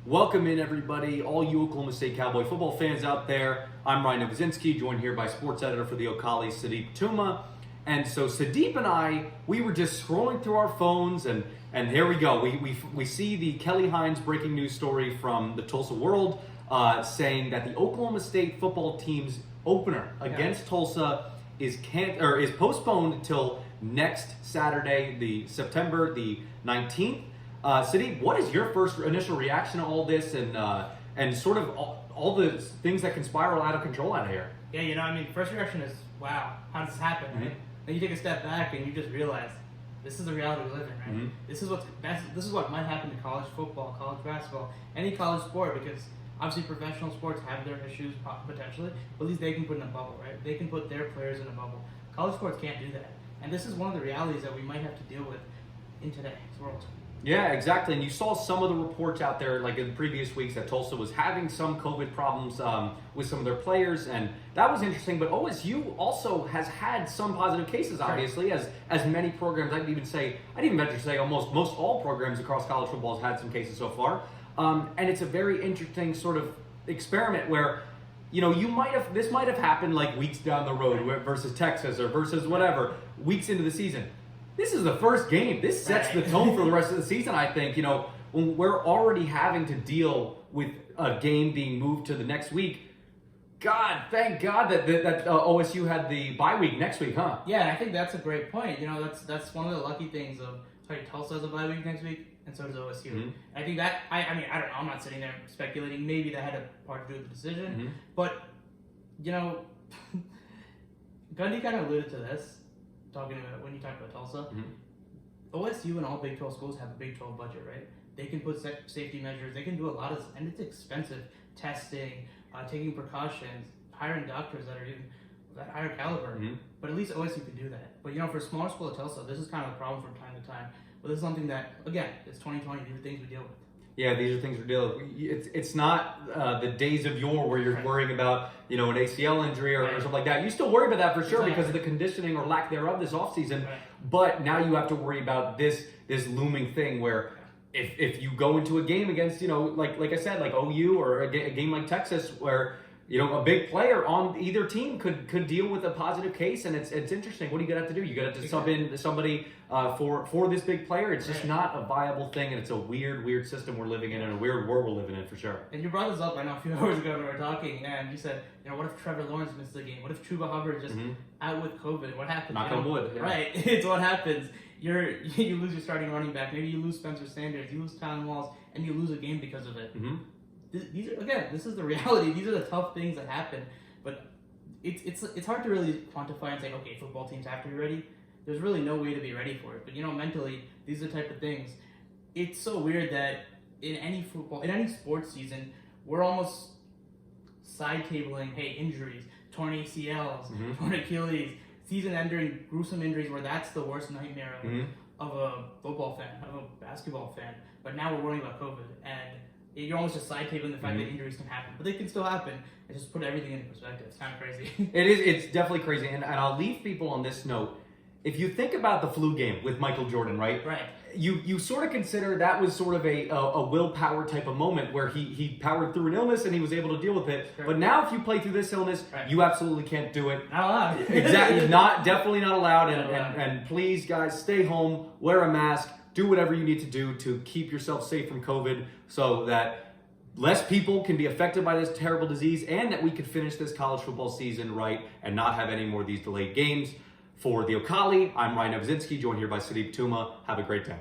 Welcome in, everybody, all you Oklahoma State Cowboy football fans out there. I'm Ryan Novozinsky, joined here by sports editor for the Ocali, Sudeep Tumma. And so Sudeep and I, we were just scrolling through our phones, and here we go. We see the Kelly Hines breaking news story from the Tulsa World saying that the Oklahoma State football team's opener against Tulsa is postponed until next Saturday, September the 19th. Sudeep, what is your first initial reaction to all this and sort of all the things that can spiral out of control out of here? Yeah, first reaction is, wow, how does this happen, right? Then you take a step back and you just realize this is the reality we live in, right? This is what might happen to college football, college basketball, any college sport, because obviously professional sports have their issues potentially, but at least they can put in a bubble, right? They can put their players in a bubble. College sports can't do that. And this is one of the realities that we might have to deal with in today's world. Yeah, exactly. And you saw some of the reports out there, like in the previous weeks, that Tulsa was having some COVID problems with some of their players, and that was interesting. But OSU also has had some positive cases, obviously, as many programs. I'd even venture to say almost most all programs across college football has had some cases so far. And it's a very interesting sort of experiment where, this might have happened like weeks down the road versus Texas or versus whatever, weeks into the season. This is the first game. This sets the tone for the rest of the season, I think. When we're already having to deal with a game being moved to the next week, thank God that OSU had the bye week next week, huh? Yeah, I think that's a great point. That's one of the lucky things of Tulsa has a bye week next week, and so does OSU. I think that, I don't know, I'm not sitting there speculating. Maybe that had a part to do with the decision. But, Gundy kind of alluded to this. When you talk about Tulsa, OSU and all Big 12 schools have a Big 12 budget, right? They can put safety measures, they can do a lot of, and it's expensive, testing, taking precautions, hiring doctors that are even that higher caliber. But at least OSU can do that. But for a smaller school like Tulsa, this is kind of a problem from time to time. But this is something that, again, it's 2020, these are things we deal with. Yeah, these are things we're dealing with. It's not the days of yore where you're worrying about, an ACL injury or something like that. You still worry about that for sure because of the conditioning or lack thereof this offseason. But now you have to worry about this looming thing where if you go into a game against, like I said, like OU or a game like Texas where, a big player on either team could deal with a positive case, and it's interesting. What do you got to do? You got to sub in somebody for this big player. It's just not a viable thing, and it's a weird system we're living in and a weird world we're living in for sure. And you brought this up, I know, a few hours ago when we were talking, and you said, what if Trevor Lawrence missed the game? What if Chuba Hubbard just out with COVID? What happens? Knock on wood. Yeah. Right, it's what happens. You lose your starting running back. Maybe you lose Spencer Sanders. You lose Tylen Walls, and you lose a game because of it. This is the reality. These are the tough things that happen, but it's hard to really quantify and say, okay, football teams have to be ready. There's really no way to be ready for it. But mentally, these are the type of things. It's so weird that in any sports season, we're almost side tabling, hey, injuries, torn ACLs, torn Achilles, season-ending gruesome injuries where that's the worst nightmare of a football fan, of a basketball fan. But now we're worrying about COVID, and you're almost just side tabling the fact that injuries can happen, but they can still happen. And just put everything into perspective. It's kind of crazy. It is. It's definitely crazy. And I'll leave people on this note. If you think about the flu game with Michael Jordan, right? Right. You sort of consider that was sort of a willpower type of moment where he powered through an illness and he was able to deal with it. Sure. But now if you play through this illness, you absolutely can't do it. Not allowed. Exactly. Definitely not allowed. And please, guys, stay home, wear a mask, do whatever you need to do to keep yourself safe from COVID so that less people can be affected by this terrible disease and that we can finish this college football season right and not have any more of these delayed games. For the Ocali, I'm Ryan Novozinsky, joined here by Sudeep Tumma. Have a great day.